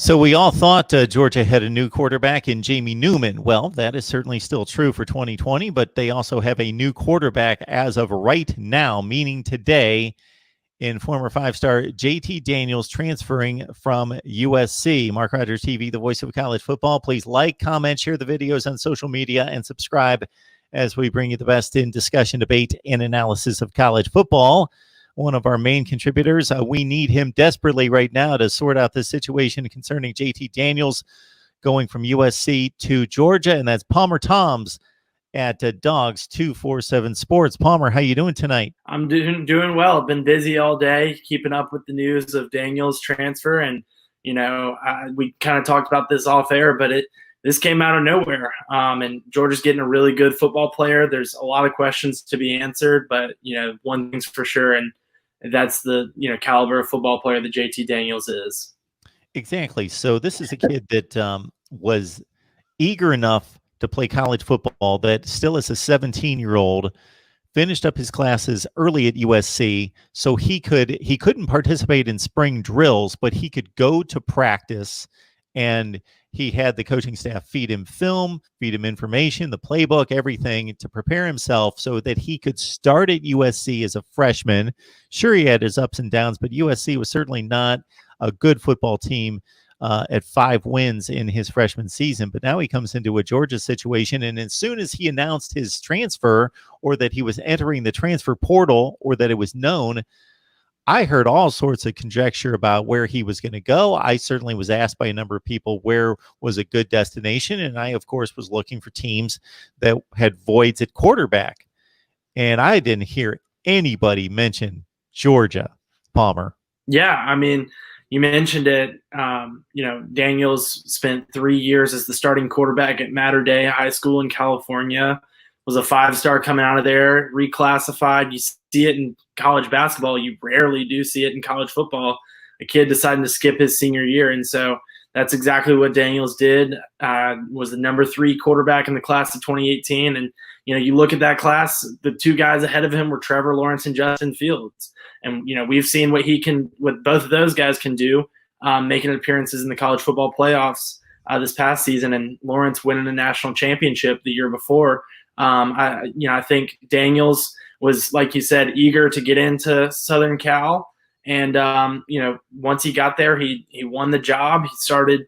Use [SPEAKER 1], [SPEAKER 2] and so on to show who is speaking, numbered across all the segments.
[SPEAKER 1] So we all thought Georgia had a new quarterback in Jamie Newman. Well, that is certainly still true for 2020, but they also have a new quarterback as of right now, meaning today, in former five-star JT Daniels transferring from USC. Mark Rogers TV, the voice of college football. Please like, comment, share the videos on social media, and subscribe as we bring you the best in discussion, debate, and analysis of college football. One of our main contributors. We need him desperately right now to sort out this situation concerning JT Daniels going from USC to Georgia, and that's Palmer Thombs at Dawgs 247 Sports. Palmer, how you doing tonight?
[SPEAKER 2] I'm doing well. I've been busy all day keeping up with the news of Daniels' transfer, and we kind of talked about this off air, but this came out of nowhere. And Georgia's getting a really good football player. There's a lot of questions to be answered, but one thing's for sure, and that's the caliber of football player that JT Daniels is.
[SPEAKER 1] Exactly. So this is a kid that was eager enough to play college football that still as a 17-year-old finished up his classes early at USC, so he couldn't participate in spring drills, but he could go to practice, and he had the coaching staff feed him film, feed him information, the playbook, everything to prepare himself so that he could start at USC as a freshman. Sure, he had his ups and downs, but USC was certainly not a good football team at 5 wins in his freshman season. But now he comes into a Georgia situation, and as soon as he announced his transfer, or that he was entering the transfer portal, or that it was known, I heard all sorts of conjecture about where he was going to go. I certainly was asked by a number of people where was a good destination, and I, of course, was looking for teams that had voids at quarterback. And I didn't hear anybody mention Georgia. Palmer.
[SPEAKER 2] Yeah, I mean, you mentioned it. Daniels spent 3 years as the starting quarterback at Mater Dei High School in California. Was a 5-star coming out of there, reclassified. You see it in college basketball. You rarely do see it in college football. A kid deciding to skip his senior year. And so that's exactly what Daniels did. Was the number 3 quarterback in the class of 2018. And, you look at that class, the 2 guys ahead of him were Trevor Lawrence and Justin Fields. And, we've seen what both of those guys can do, making appearances in the college football playoffs this past season, and Lawrence winning a national championship the year before. I think Daniels was, like you said, eager to get into Southern Cal. And, once he got there, he won the job. He started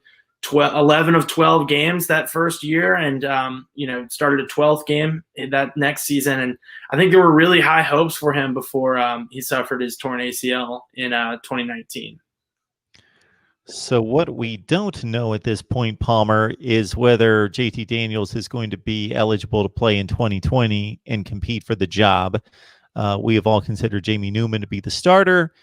[SPEAKER 2] 11 of 12 games that first year, and, started a 12th game in that next season. And I think there were really high hopes for him before he suffered his torn ACL in 2019.
[SPEAKER 1] So what we don't know at this point, Palmer, is whether JT Daniels is going to be eligible to play in 2020 and compete for the job. We have all considered Jamie Newman to be the starter,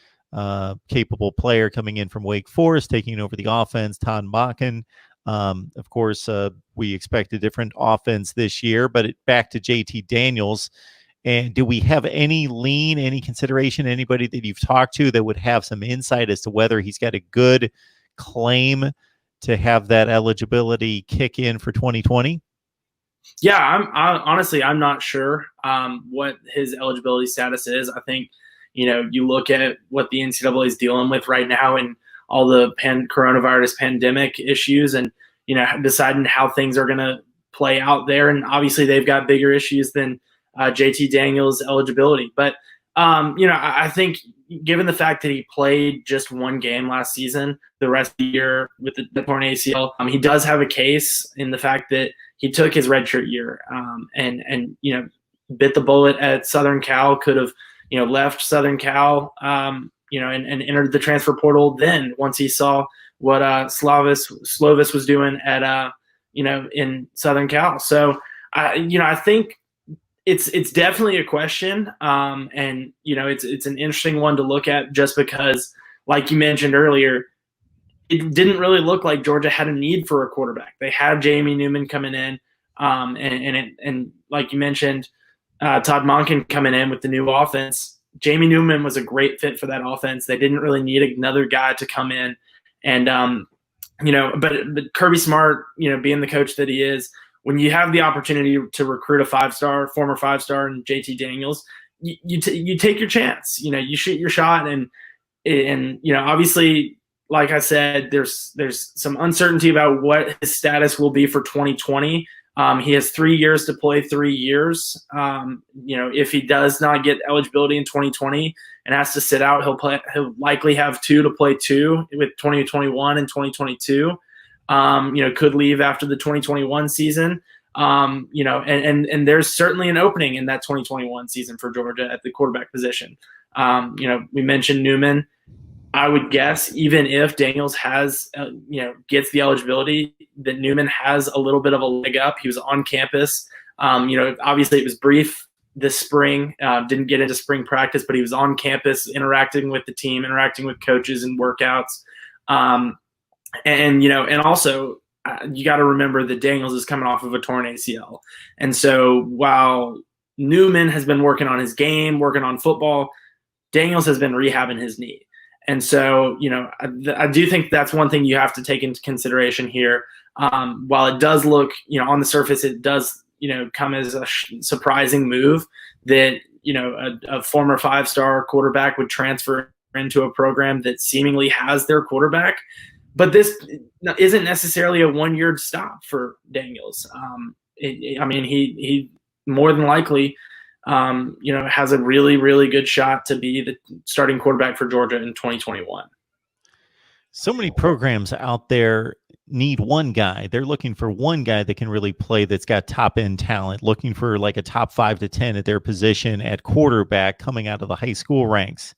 [SPEAKER 1] capable player coming in from Wake Forest, taking over the offense. Todd Monken, of course, we expect a different offense this year, but back to JT Daniels. And do we have any consideration, anybody that you've talked to that would have some insight as to whether he's got a good claim to have that eligibility kick in for 2020?
[SPEAKER 2] Yeah, I'm not sure what his eligibility status is. I think, you look at what the NCAA is dealing with right now and all the coronavirus pandemic issues, and, deciding how things are going to play out there. And obviously they've got bigger issues than JT Daniels' eligibility. But, I think given the fact that he played just 1 game last season, the rest of the year with the torn ACL, he does have a case in the fact that he took his redshirt year and bit the bullet at Southern Cal, could have, left Southern Cal, and entered the transfer portal then once he saw what Slovis was doing at, in Southern Cal. So, I think it's definitely a question, and it's an interesting one to look at, just because, like you mentioned earlier, it didn't really look like Georgia had a need for a quarterback. They had Jamie Newman coming in, and like you mentioned, Todd Monken coming in with the new offense. Jamie Newman was a great fit for that offense. They didn't really need another guy to come in, and but Kirby Smart, being the coach that he is, when you have the opportunity to recruit a former 5-star, and JT Daniels, you take your chance. You shoot your shot, and obviously like I said, there's some uncertainty about what his status will be for 2020. He has 3 years to play 3 years. If he does not get eligibility in 2020 and has to sit out, he'll likely have 2 to play 2 with 2021 and 2022. Could leave after the 2021 season. And there's certainly an opening in that 2021 season for Georgia at the quarterback position. We mentioned Newman. I would guess even if Daniels has, gets the eligibility, that Newman has a little bit of a leg up. He was on campus. Obviously it was brief this spring, didn't get into spring practice, but he was on campus interacting with the team, interacting with coaches and workouts. And also you got to remember that Daniels is coming off of a torn ACL. And so while Newman has been working on his game, working on football, Daniels has been rehabbing his knee. And so, I do think that's one thing you have to take into consideration here. While it does look, on the surface, it does, come as a surprising move that, a former 5-star quarterback would transfer into a program that seemingly has their quarterback. But this isn't necessarily a one-year stop for Daniels. He more than likely has a really, really good shot to be the starting quarterback for Georgia in 2021.
[SPEAKER 1] So many programs out there need one guy. They're looking for one guy that can really play, that's got top end talent, looking for like a top 5 to 10 at their position at quarterback coming out of the high school ranks.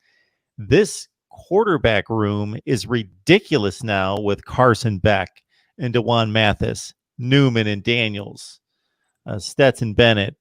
[SPEAKER 1] This quarterback room is ridiculous now with Carson Beck and DeJuan Mathis, Newman and Daniels, Stetson Bennett.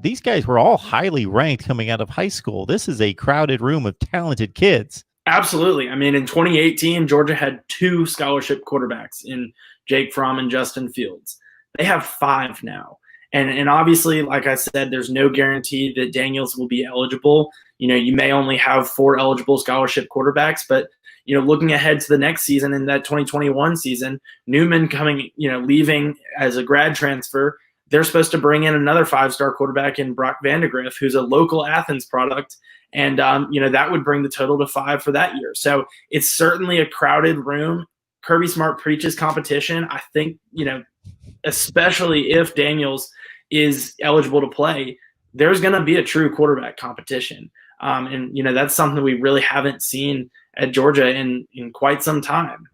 [SPEAKER 1] These guys were all highly ranked coming out of high school. This is a crowded room of talented kids.
[SPEAKER 2] Absolutely. I mean, in 2018, Georgia had 2 scholarship quarterbacks in Jake Fromm and Justin Fields. They have 5 now. And obviously, like I said, there's no guarantee that Daniels will be eligible. You may only have 4 eligible scholarship quarterbacks, but, looking ahead to the next season, in that 2021 season, Newman leaving as a grad transfer, they're supposed to bring in another 5-star quarterback in Brock Vandegrift, who's a local Athens product. And, that would bring the total to 5 for that year. So it's certainly a crowded room. Kirby Smart preaches competition. I think, especially if Daniels is eligible to play, there's going to be a true quarterback competition. That's something we really haven't seen at Georgia in quite some time.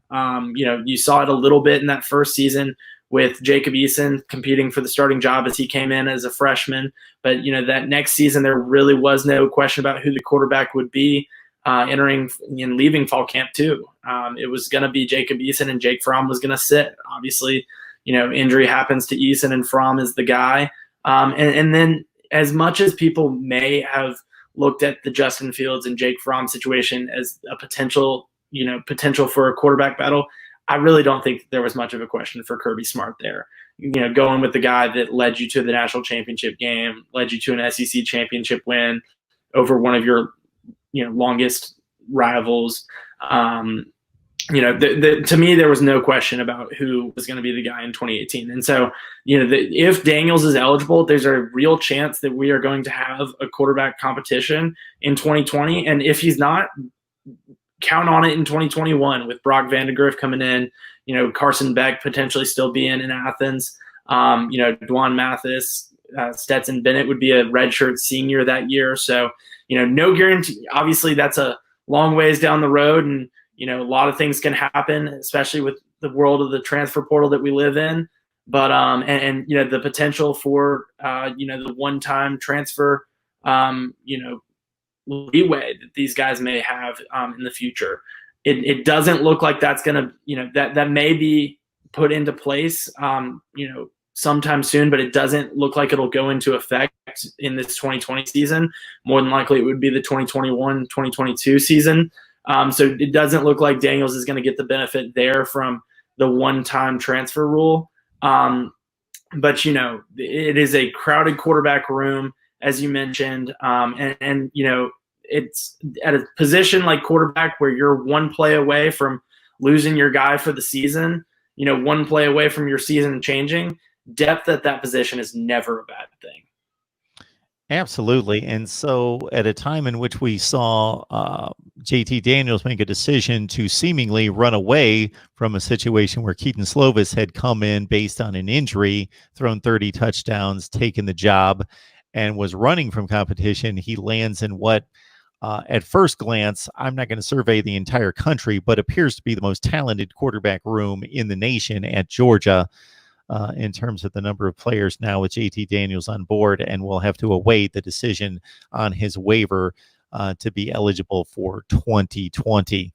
[SPEAKER 2] You saw it a little bit in that first season with Jacob Eason competing for the starting job as he came in as a freshman. But, that next season, there really was no question about who the quarterback would be entering and leaving fall camp too. It was going to be Jacob Eason, and Jake Fromm was going to sit. Obviously, injury happens to Eason and Fromm is the guy. And then as much as people may have looked at the Justin Fields and Jake Fromm situation as a potential for a quarterback battle, I really don't think there was much of a question for Kirby Smart there. Going with the guy that led you to the national championship game, led you to an SEC championship win over one of your, longest rivals. To me, there was no question about who was going to be the guy in 2018. And so, if Daniels is eligible, there's a real chance that we are going to have a quarterback competition in 2020. And if he's not, count on it in 2021 with Brock Vandegrift coming in, Carson Beck potentially still being in Athens, DeJuan Mathis, Stetson Bennett would be a redshirt senior that year. So, no guarantee. Obviously, that's a long ways down the road, and, a lot of things can happen, especially with the world of the transfer portal that we live in. But, the potential for, the one-time transfer, leeway that these guys may have in the future. It doesn't look like that's going to, that may be put into place, sometime soon, but it doesn't look like it'll go into effect in this 2020 season. More than likely it would be the 2021-2022 season. So it doesn't look like Daniels is going to get the benefit there from the one-time transfer rule. But, it is a crowded quarterback room, as you mentioned. It's at a position like quarterback where you're one play away from losing your guy for the season, one play away from your season changing. Depth at that position is never a bad thing.
[SPEAKER 1] Absolutely. And so at a time in which we saw JT Daniels make a decision to seemingly run away from a situation where Keaton Slovis had come in based on an injury, thrown 30 touchdowns, taken the job, and was running from competition. He lands in what, at first glance, I'm not going to survey the entire country, but appears to be the most talented quarterback room in the nation at Georgia. In terms of the number of players now with JT Daniels on board, and we'll have to await the decision on his waiver to be eligible for 2020.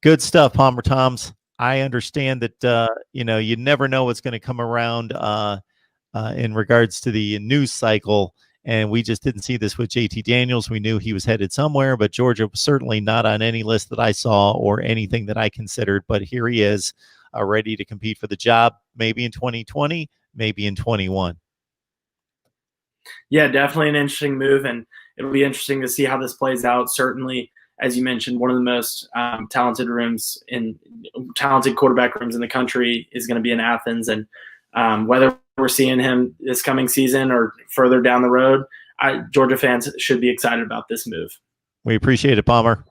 [SPEAKER 1] Good stuff, Palmer Thombs. I understand that you never know what's going to come around in regards to the news cycle, and we just didn't see this with JT Daniels. We knew he was headed somewhere, but Georgia was certainly not on any list that I saw or anything that I considered. But here he is, ready to compete for the job, maybe in 2020, maybe in 21.
[SPEAKER 2] Yeah, definitely an interesting move, and it'll be interesting to see how this plays out. Certainly, as you mentioned, one of the most talented quarterback rooms in the country is going to be in Athens, and whether we're seeing him this coming season or further down the road, Georgia fans should be excited about this move.
[SPEAKER 1] We appreciate it, Palmer.